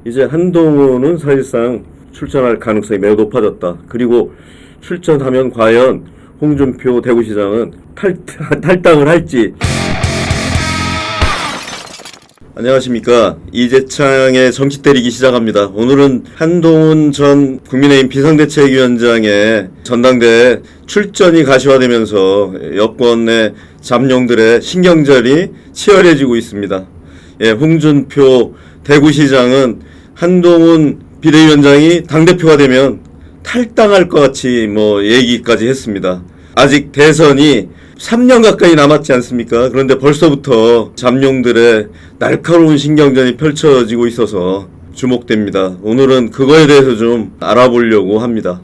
이제 한동훈은 사실상 출전할 가능성이 매우 높아졌다. 그리고 출전하면 과연 홍준표 대구시장은 탈당을 할지. 안녕하십니까. 이재창의 정치 때리기 시작합니다. 오늘은 한동훈 전 국민의힘 비상대책위원장의 전당대회 출전이 가시화되면서 여권의 잠룡들의 신경전이 치열해지고 있습니다. 예, 홍준표 대구시장은 한동훈 비대위원장이 당대표가 되면 탈당할 것 같이 얘기까지 했습니다. 아직 대선이 3년 가까이 남았지 않습니까? 그런데 벌써부터 잠룡들의 날카로운 신경전이 펼쳐지고 있어서 주목됩니다. 오늘은 그거에 대해서 좀 알아보려고 합니다.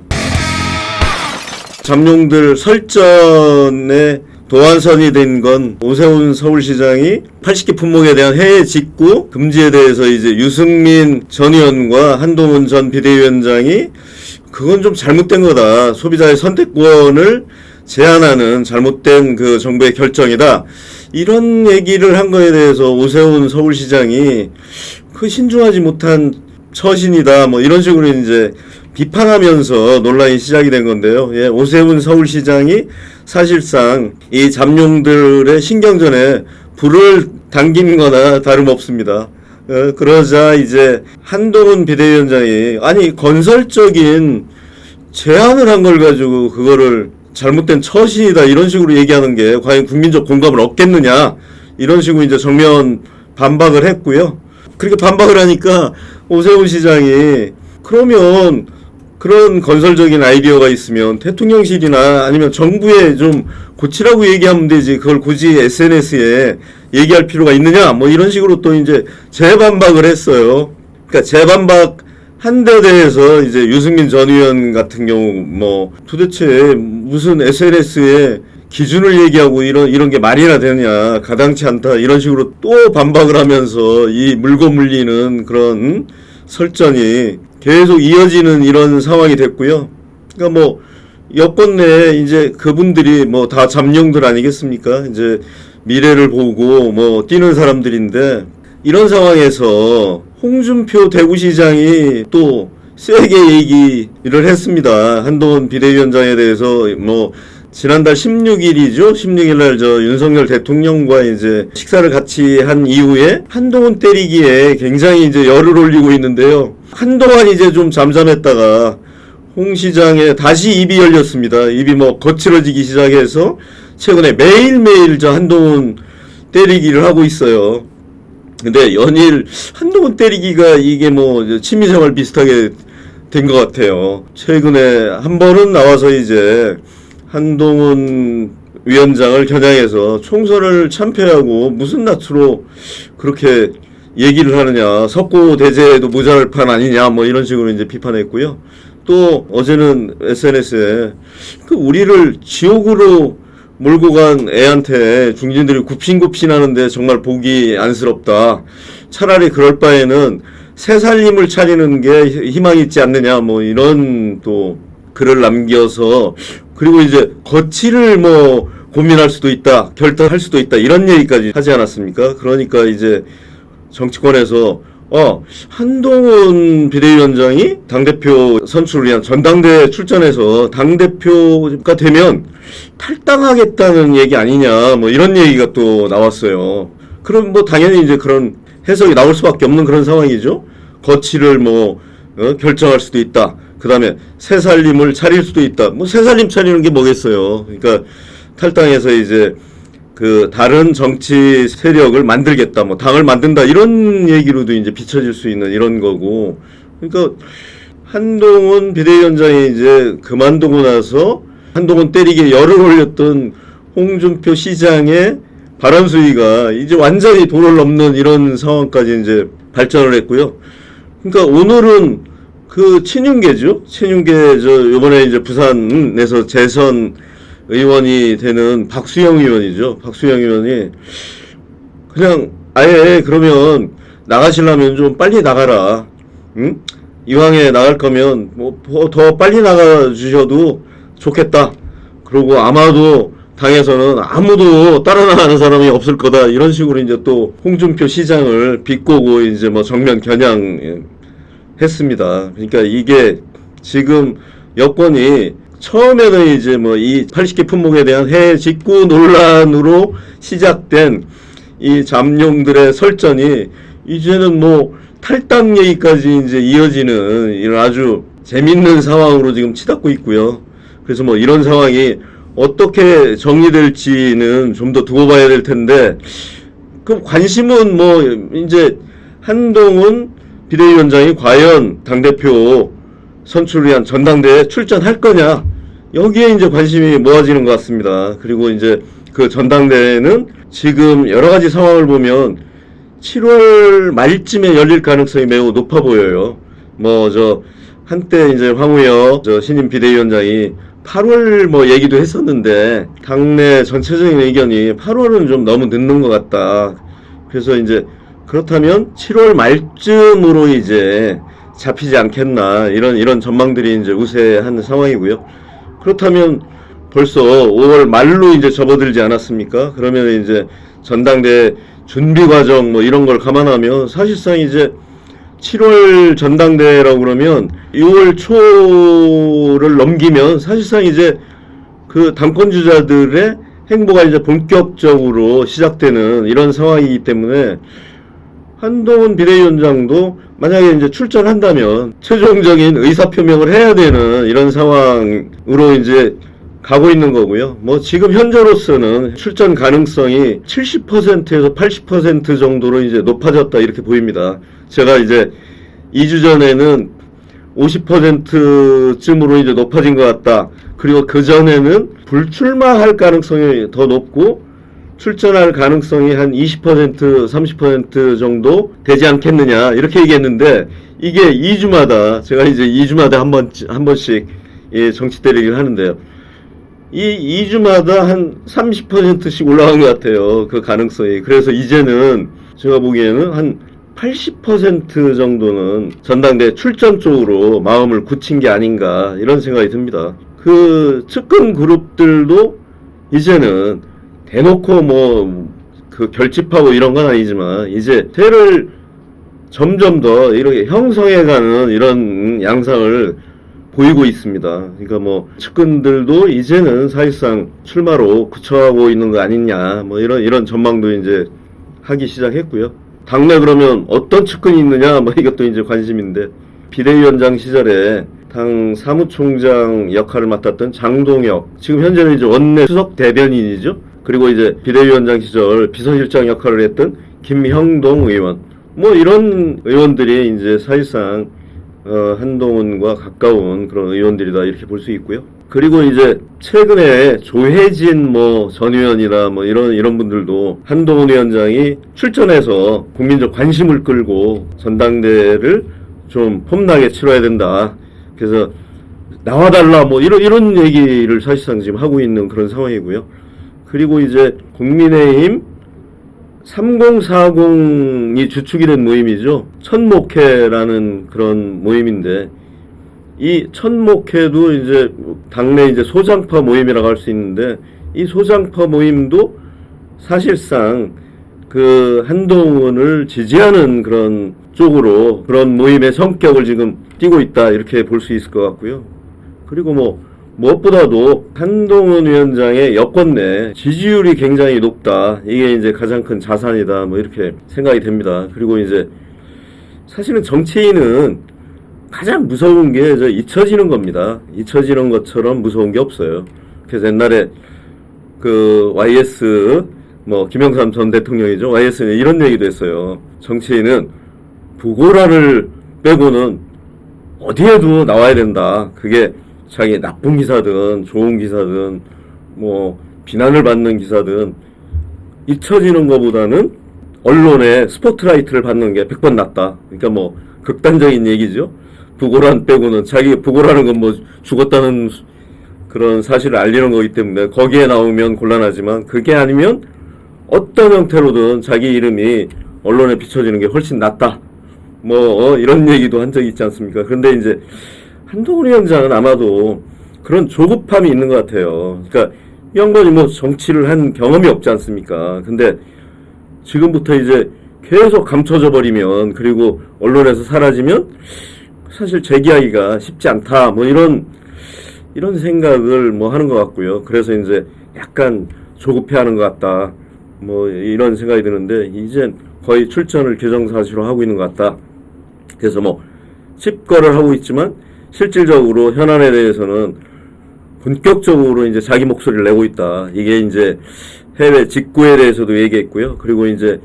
잠룡들 설전에 도안선이 된 건 오세훈 서울시장이 80개 품목에 대한 해외 직구 금지에 대해서 이제 유승민 전 의원과 한동훈 전 비대위원장이 그건 좀 잘못된 거다. 소비자의 선택권을 제한하는 잘못된 그 정부의 결정이다. 이런 얘기를 한 거에 대해서 오세훈 서울시장이 그 신중하지 못한 처신이다. 이런 식으로 이제 비판하면서 논란이 시작이 된 건데요. 예, 오세훈 서울시장이 사실상 이 잠룡들의 신경전에 불을 당긴 거나 다름없습니다. 그러자 이제 한동훈 비대위원장이 아니 건설적인 제안을 한 걸 가지고 그거를 잘못된 처신이다 이런 식으로 얘기하는 게 과연 국민적 공감을 얻겠느냐 이런 식으로 이제 정면 반박을 했고요. 그렇게 반박을 하니까 오세훈 시장이 그러면 그런 건설적인 아이디어가 있으면 대통령실이나 아니면 정부에 좀 고치라고 얘기하면 되지 그걸 굳이 SNS에 얘기할 필요가 있느냐 이런 식으로 또 이제 재반박을 했어요. 그러니까 재반박 한 데 대해서 이제 유승민 전 의원 같은 경우 도대체 무슨 SNS에 기준을 얘기하고 이런 게 말이나 되냐 가당치 않다 이런 식으로 또 반박을 하면서 이 물고 물리는 그런 설전이 계속 이어지는 이런 상황이 됐고요. 그러니까 여권 내에 이제 그분들이 다 잠룡들 아니겠습니까? 이제 미래를 보고 뛰는 사람들인데 이런 상황에서 홍준표 대구시장이 또 세게 얘기를 했습니다. 한동훈 비대위원장에 대해서 지난달 16일이죠. 16일 날 윤석열 대통령과 이제 식사를 같이 한 이후에 한동훈 때리기에 굉장히 이제 열을 올리고 있는데요. 한동안 이제 좀 잠잠했다가 홍 시장에 다시 입이 열렸습니다. 입이 거칠어지기 시작해서 최근에 매일매일 한동훈 때리기를 하고 있어요. 근데 연일 한동훈 때리기가 이게 취미생활 비슷하게 된 것 같아요. 최근에 한 번은 나와서 이제 한동훈 위원장을 겨냥해서 총선을 참패하고 무슨 낯으로 그렇게 얘기를 하느냐, 석고대죄에도 모자랄 판 아니냐, 이런 식으로 이제 비판했고요. 또 어제는 SNS에 우리를 지옥으로 몰고 간 애한테 중진들이 굽신굽신하는데 정말 보기 안쓰럽다. 차라리 그럴 바에는 새 살림을 차리는 게 희망이 있지 않느냐, 이런 또 글을 남겨서 그리고 이제 거취를 고민할 수도 있다, 결단할 수도 있다 이런 얘기까지 하지 않았습니까? 그러니까 이제 정치권에서 한동훈 비대위원장이 당대표 선출을 위한 전당대회 출전해서 당대표가 되면 탈당하겠다는 얘기 아니냐 이런 얘기가 또 나왔어요. 그럼 당연히 이제 그런 해석이 나올 수밖에 없는 그런 상황이죠. 거취를 결정할 수도 있다. 그 다음에 새 살림을 차릴 수도 있다. 새 살림 차리는 게 뭐겠어요. 그러니까 탈당해서 이제 그 다른 정치 세력을 만들겠다, 당을 만든다 이런 얘기로도 이제 비춰질 수 있는 이런 거고. 그러니까 한동훈 비대위원장이 이제 그만두고 나서 한동훈 때리기에 열을 올렸던 홍준표 시장의 발언 수위가 이제 완전히 도를 넘는 이런 상황까지 이제 발전을 했고요. 그러니까 오늘은 그 친윤계죠. 친윤계 요번에 이제 부산에서 재선 의원이 되는 박수영 의원이죠. 박수영 의원이 그냥 아예 그러면 나가시려면 좀 빨리 나가라. 응? 이왕에 나갈 거면 더 빨리 나가 주셔도 좋겠다. 그리고 아마도 당에서는 아무도 따라 나가는 사람이 없을 거다. 이런 식으로 이제 또 홍준표 시장을 비꼬고 이제 정면 겨냥 했습니다. 그러니까 이게 지금 여권이 처음에는 이제 뭐 이 80개 품목에 대한 해외 직구 논란으로 시작된 이 잠룡들의 설전이 이제는 뭐 탈당 얘기까지 이제 이어지는 이런 아주 재밌는 상황으로 지금 치닫고 있고요. 그래서 뭐 이런 상황이 어떻게 정리될지는 좀 더 두고 봐야 될 텐데, 그 관심은 뭐 이제 한동훈 비대위원장이 과연 당대표 선출을 위한 전당대회에 출전할 거냐, 여기에 이제 관심이 모아지는 것 같습니다. 그리고 이제 그 전당대회는 지금 여러 가지 상황을 보면 7월 말쯤에 열릴 가능성이 매우 높아 보여요. 뭐 한때 이제 황우여 신임 비대위원장이 8월 뭐 얘기도 했었는데, 당내 전체적인 의견이 8월은 좀 너무 늦는 것 같다. 그래서 이제 그렇다면 7월 말쯤으로 이제 잡히지 않겠나, 이런 전망들이 이제 우세한 상황이고요. 그렇다면 벌써 5월 말로 이제 접어들지 않았습니까? 그러면 이제 전당대 준비 과정 뭐 이런 걸 감안하면 사실상 이제 7월 전당대회라고 그러면 6월 초를 넘기면 사실상 이제 그 당권 주자들의 행보가 이제 본격적으로 시작되는 이런 상황이기 때문에, 한동훈 비대위원장도 만약에 이제 출전한다면 최종적인 의사표명을 해야 되는 이런 상황으로 이제 가고 있는 거고요. 뭐 지금 현재로서는 출전 가능성이 70%에서 80% 정도로 이제 높아졌다, 이렇게 보입니다. 제가 이제 2주 전에는 50%쯤으로 이제 높아진 것 같다. 그리고 그 전에는 불출마할 가능성이 더 높고 출전할 가능성이 한 20%, 30% 정도 되지 않겠느냐, 이렇게 얘기했는데, 이게 2주마다, 제가 이제 2주마다 한 번씩 정치 때리기를 하는데요. 이 2주마다 한 30%씩 올라간 것 같아요, 그 가능성이. 그래서 이제는 제가 보기에는 한 80% 정도는 전당대 출전 쪽으로 마음을 굳힌 게 아닌가, 이런 생각이 듭니다. 그 측근 그룹들도 이제는 대놓고 뭐 그 결집하고 이런 건 아니지만 이제 세를 점점 더 이렇게 형성해가는 이런 양상을 보이고 있습니다. 그러니까 뭐 측근들도 이제는 사실상 출마로 굳혀가고 있는 거 아니냐, 뭐 이런 전망도 이제 하기 시작했고요. 당내 그러면 어떤 측근이 있느냐, 뭐 이것도 이제 관심인데, 비대위원장 시절에 당 사무총장 역할을 맡았던 장동혁, 지금 현재는 이제 원내 수석 대변인이죠. 그리고 이제 비대위원장 시절 비서실장 역할을 했던 김형동 의원, 뭐 이런 의원들이 이제 사실상 한동훈과 가까운 그런 의원들이다, 이렇게 볼 수 있고요. 그리고 이제 최근에 조혜진 전 의원이나 이런 분들도 한동훈 위원장이 출전해서 국민적 관심을 끌고 전당대회를 좀 폼나게 치러야 된다, 그래서 나와달라, 이런 얘기를 사실상 지금 하고 있는 그런 상황이고요. 그리고 이제 국민의힘 3040이 주축이 된 모임이죠. 천목회라는 그런 모임인데, 이 천목회도 이제 당내 이제 소장파 모임이라고 할 수 있는데, 이 소장파 모임도 사실상 그 한동훈을 지지하는 그런 쪽으로 그런 모임의 성격을 지금 띠고 있다, 이렇게 볼 수 있을 것 같고요. 그리고 무엇보다도 한동훈 위원장의 여권 내 지지율이 굉장히 높다, 이게 이제 가장 큰 자산이다, 이렇게 생각이 됩니다. 그리고 이제 사실은 정치인은 가장 무서운 게 잊혀지는 겁니다. 잊혀지는 것처럼 무서운 게 없어요. 그래서 옛날에 그 YS 김영삼 전 대통령이죠. YS는 이런 얘기도 했어요. 정치인은 부고라를 빼고는 어디에도 나와야 된다. 그게 자기 나쁜 기사든 좋은 기사든 비난을 받는 기사든 잊혀지는 것보다는 언론에 스포트라이트를 받는 게 100번 낫다. 그러니까 극단적인 얘기죠. 부고란 빼고는, 자기 부고라는 건 죽었다는 그런 사실을 알리는 거기 때문에 거기에 나오면 곤란하지만, 그게 아니면 어떤 형태로든 자기 이름이 언론에 비춰지는 게 훨씬 낫다, 이런 얘기도 한 적이 있지 않습니까? 그런데 이제 한동훈 위원장은 아마도 그런 조급함이 있는 것 같아요. 그러니까 이 양반이 정치를 한 경험이 없지 않습니까? 근데 지금부터 이제 계속 감춰져 버리면, 그리고 언론에서 사라지면 사실 제기하기가 쉽지 않다. 뭐 이런 생각을 뭐 하는 것 같고요. 그래서 이제 약간 조급해하는 것 같다. 뭐 이런 생각이 드는데 이제 거의 출전을 규정사실로 하고 있는 것 같다. 그래서 뭐 칩거를 하고 있지만 실질적으로 현안에 대해서는 본격적으로 이제 자기 목소리를 내고 있다. 이게 이제 해외 직구에 대해서도 얘기했고요. 그리고 이제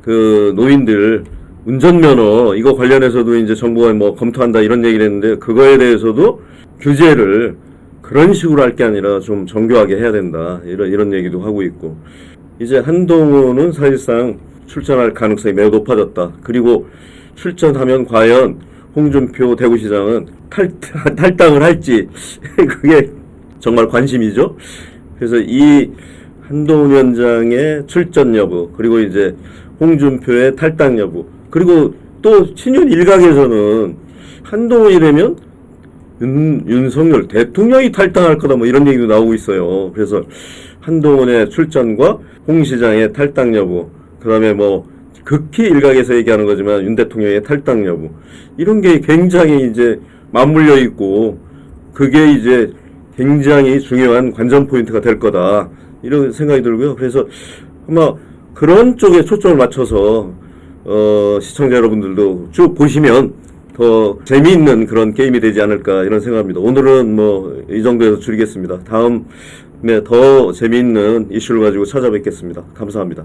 그 노인들 운전면허 이거 관련해서도 이제 정부가 뭐 검토한다 이런 얘기를 했는데 그거에 대해서도 규제를 그런 식으로 할 게 아니라 좀 정교하게 해야 된다. 이런 얘기도 하고 있고. 이제 한동훈은 사실상 출전할 가능성이 매우 높아졌다. 그리고 출전하면 과연 홍준표 대구시장은 탈당을 할지 그게 정말 관심이죠. 그래서 이 한동훈 위원장의 출전 여부 그리고 이제 홍준표의 탈당 여부 그리고 또 친윤 일각에서는 한동훈이라면 윤석열 대통령이 탈당할 거다 뭐 이런 얘기도 나오고 있어요. 그래서 한동훈의 출전과 홍 시장의 탈당 여부 그 다음에 뭐 극히 일각에서 얘기하는 거지만 윤 대통령의 탈당 여부 이런 게 굉장히 이제 맞물려 있고 그게 이제 굉장히 중요한 관전 포인트가 될 거다 이런 생각이 들고요. 그래서 아마 그런 쪽에 초점을 맞춰서 시청자 여러분들도 쭉 보시면 더 재미있는 그런 게임이 되지 않을까 이런 생각합니다. 오늘은 뭐 이 정도에서 줄이겠습니다. 다음에 더 재미있는 이슈를 가지고 찾아뵙겠습니다. 감사합니다.